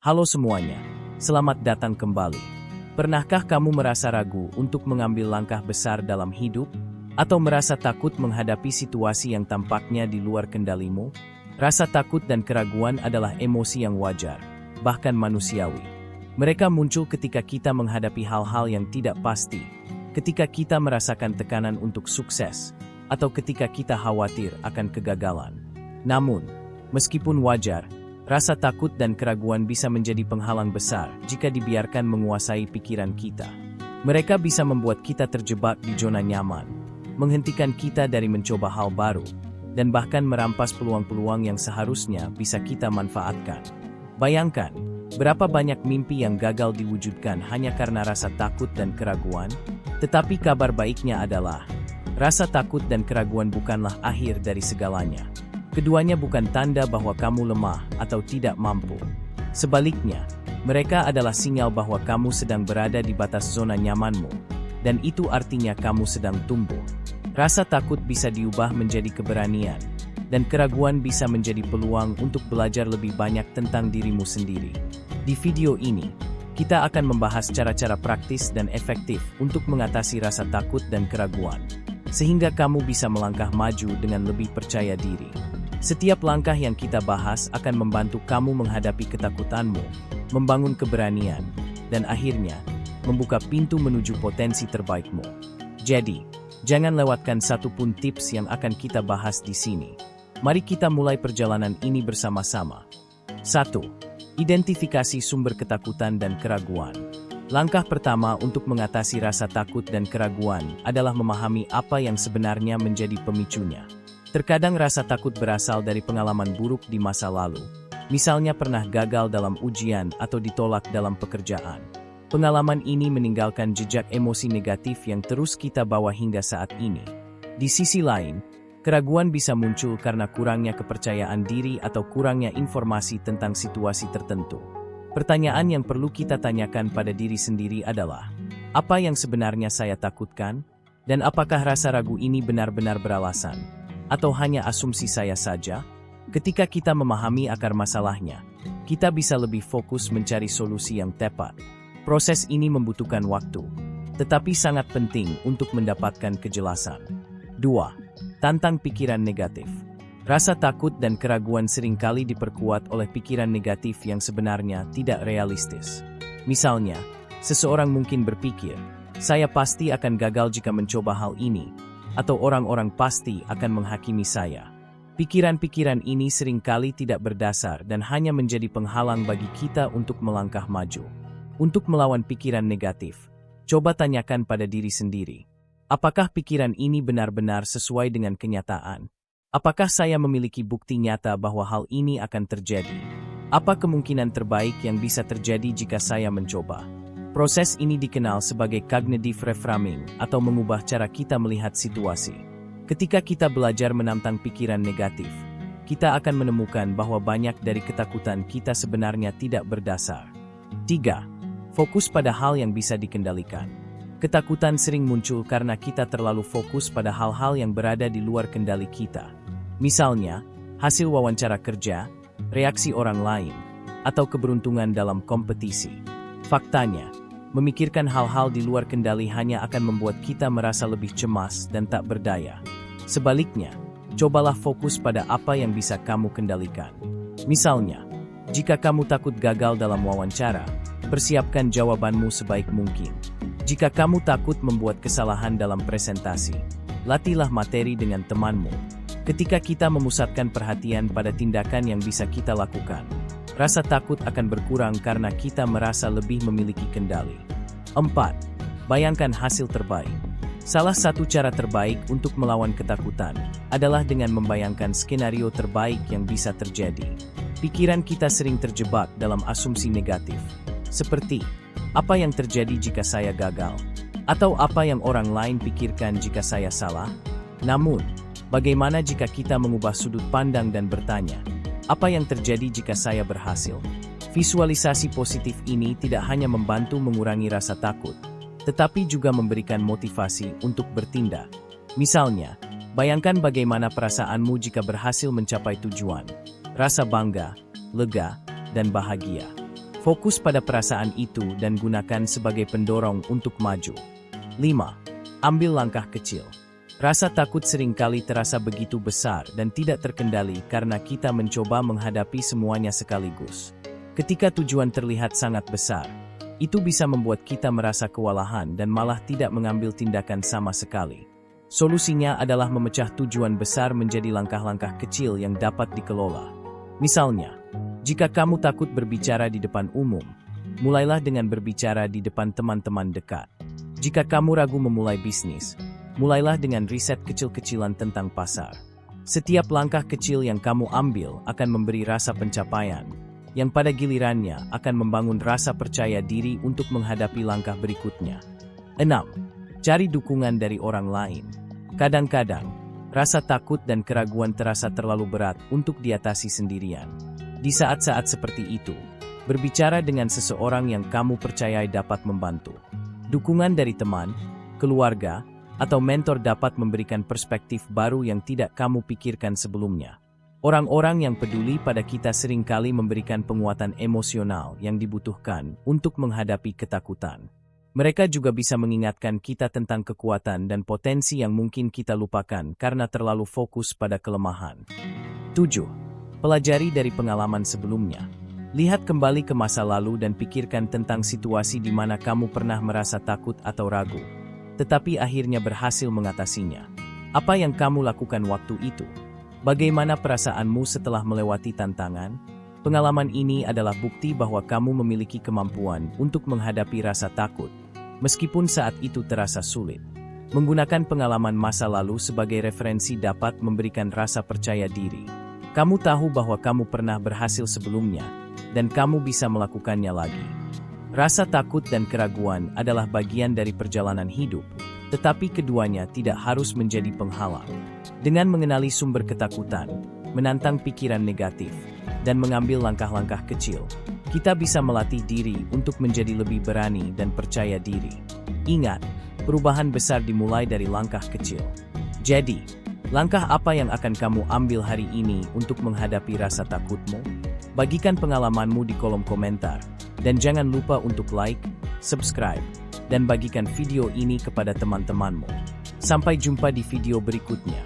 Halo semuanya, selamat datang kembali. Pernahkah kamu merasa ragu untuk mengambil langkah besar dalam hidup? Atau merasa takut menghadapi situasi yang tampaknya di luar kendalimu? Rasa takut dan keraguan adalah emosi yang wajar, bahkan manusiawi. Mereka muncul ketika kita menghadapi hal-hal yang tidak pasti, ketika kita merasakan tekanan untuk sukses, atau ketika kita khawatir akan kegagalan. Namun, meskipun wajar, rasa takut dan keraguan bisa menjadi penghalang besar jika dibiarkan menguasai pikiran kita. Mereka bisa membuat kita terjebak di zona nyaman, menghentikan kita dari mencoba hal baru, dan bahkan merampas peluang-peluang yang seharusnya bisa kita manfaatkan. Bayangkan, berapa banyak mimpi yang gagal diwujudkan hanya karena rasa takut dan keraguan? Tetapi kabar baiknya adalah, rasa takut dan keraguan bukanlah akhir dari segalanya. Keduanya bukan tanda bahwa kamu lemah atau tidak mampu. Sebaliknya, mereka adalah sinyal bahwa kamu sedang berada di batas zona nyamanmu, dan itu artinya kamu sedang tumbuh. Rasa takut bisa diubah menjadi keberanian, dan keraguan bisa menjadi peluang untuk belajar lebih banyak tentang dirimu sendiri. Di video ini, kita akan membahas cara-cara praktis dan efektif untuk mengatasi rasa takut dan keraguan, sehingga kamu bisa melangkah maju dengan lebih percaya diri. Setiap langkah yang kita bahas akan membantu kamu menghadapi ketakutanmu, membangun keberanian, dan akhirnya, membuka pintu menuju potensi terbaikmu. Jadi, jangan lewatkan satupun tips yang akan kita bahas di sini. Mari kita mulai perjalanan ini bersama-sama. 1. Identifikasi sumber ketakutan dan keraguan. Langkah pertama untuk mengatasi rasa takut dan keraguan adalah memahami apa yang sebenarnya menjadi pemicunya. Terkadang rasa takut berasal dari pengalaman buruk di masa lalu. Misalnya pernah gagal dalam ujian atau ditolak dalam pekerjaan. Pengalaman ini meninggalkan jejak emosi negatif yang terus kita bawa hingga saat ini. Di sisi lain, keraguan bisa muncul karena kurangnya kepercayaan diri atau kurangnya informasi tentang situasi tertentu. Pertanyaan yang perlu kita tanyakan pada diri sendiri adalah, apa yang sebenarnya saya takutkan? Dan apakah rasa ragu ini benar-benar beralasan? Atau hanya asumsi saya saja? Ketika kita memahami akar masalahnya, kita bisa lebih fokus mencari solusi yang tepat. Proses ini membutuhkan waktu, tetapi sangat penting untuk mendapatkan kejelasan. 2. Tantang pikiran negatif. Rasa takut dan keraguan seringkali diperkuat oleh pikiran negatif yang sebenarnya tidak realistis. Misalnya, seseorang mungkin berpikir, saya pasti akan gagal jika mencoba hal ini, atau orang-orang pasti akan menghakimi saya. Pikiran-pikiran ini seringkali tidak berdasar dan hanya menjadi penghalang bagi kita untuk melangkah maju. Untuk melawan pikiran negatif, coba tanyakan pada diri sendiri. Apakah pikiran ini benar-benar sesuai dengan kenyataan? Apakah saya memiliki bukti nyata bahwa hal ini akan terjadi? Apa kemungkinan terbaik yang bisa terjadi jika saya mencoba? Proses ini dikenal sebagai cognitive reframing atau mengubah cara kita melihat situasi. Ketika kita belajar menantang pikiran negatif, kita akan menemukan bahwa banyak dari ketakutan kita sebenarnya tidak berdasar. 3. Fokus pada hal yang bisa dikendalikan. Ketakutan sering muncul karena kita terlalu fokus pada hal-hal yang berada di luar kendali kita. Misalnya, hasil wawancara kerja, reaksi orang lain, atau keberuntungan dalam kompetisi. Faktanya, memikirkan hal-hal di luar kendali hanya akan membuat kita merasa lebih cemas dan tak berdaya. Sebaliknya, cobalah fokus pada apa yang bisa kamu kendalikan. Misalnya, jika kamu takut gagal dalam wawancara, persiapkan jawabanmu sebaik mungkin. Jika kamu takut membuat kesalahan dalam presentasi, latihlah materi dengan temanmu. Ketika kita memusatkan perhatian pada tindakan yang bisa kita lakukan, rasa takut akan berkurang karena kita merasa lebih memiliki kendali. 4. Bayangkan hasil terbaik. Salah satu cara terbaik untuk melawan ketakutan adalah dengan membayangkan skenario terbaik yang bisa terjadi. Pikiran kita sering terjebak dalam asumsi negatif, seperti, apa yang terjadi jika saya gagal? Atau apa yang orang lain pikirkan jika saya salah? Namun, bagaimana jika kita mengubah sudut pandang dan bertanya, apa yang terjadi jika saya berhasil? Visualisasi positif ini tidak hanya membantu mengurangi rasa takut, tetapi juga memberikan motivasi untuk bertindak. Misalnya, bayangkan bagaimana perasaanmu jika berhasil mencapai tujuan. Rasa bangga, lega, dan bahagia. Fokus pada perasaan itu dan gunakan sebagai pendorong untuk maju. 5. Ambil langkah kecil. Rasa takut seringkali terasa begitu besar dan tidak terkendali karena kita mencoba menghadapi semuanya sekaligus. Ketika tujuan terlihat sangat besar, itu bisa membuat kita merasa kewalahan dan malah tidak mengambil tindakan sama sekali. Solusinya adalah memecah tujuan besar menjadi langkah-langkah kecil yang dapat dikelola. Misalnya, jika kamu takut berbicara di depan umum, mulailah dengan berbicara di depan teman-teman dekat. Jika kamu ragu memulai bisnis, mulailah dengan riset kecil-kecilan tentang pasar. Setiap langkah kecil yang kamu ambil akan memberi rasa pencapaian, yang pada gilirannya akan membangun rasa percaya diri untuk menghadapi langkah berikutnya. 6. Cari dukungan dari orang lain. Kadang-kadang, rasa takut dan keraguan terasa terlalu berat untuk diatasi sendirian. Di saat-saat seperti itu, berbicara dengan seseorang yang kamu percayai dapat membantu. Dukungan dari teman, keluarga, atau mentor dapat memberikan perspektif baru yang tidak kamu pikirkan sebelumnya. Orang-orang yang peduli pada kita seringkali memberikan penguatan emosional yang dibutuhkan untuk menghadapi ketakutan. Mereka juga bisa mengingatkan kita tentang kekuatan dan potensi yang mungkin kita lupakan karena terlalu fokus pada kelemahan. 7. Pelajari dari pengalaman sebelumnya. Lihat kembali ke masa lalu dan pikirkan tentang situasi di mana kamu pernah merasa takut atau ragu, tetapi akhirnya berhasil mengatasinya. Apa yang kamu lakukan waktu itu? Bagaimana perasaanmu setelah melewati tantangan? Pengalaman ini adalah bukti bahwa kamu memiliki kemampuan untuk menghadapi rasa takut, meskipun saat itu terasa sulit. Menggunakan pengalaman masa lalu sebagai referensi dapat memberikan rasa percaya diri. Kamu tahu bahwa kamu pernah berhasil sebelumnya, dan kamu bisa melakukannya lagi. Rasa takut dan keraguan adalah bagian dari perjalanan hidup, tetapi keduanya tidak harus menjadi penghalang. Dengan mengenali sumber ketakutan, menantang pikiran negatif, dan mengambil langkah-langkah kecil, kita bisa melatih diri untuk menjadi lebih berani dan percaya diri. Ingat, perubahan besar dimulai dari langkah kecil. Jadi, langkah apa yang akan kamu ambil hari ini untuk menghadapi rasa takutmu? Bagikan pengalamanmu di kolom komentar, dan jangan lupa untuk like, subscribe, dan bagikan video ini kepada teman-temanmu. Sampai jumpa di video berikutnya.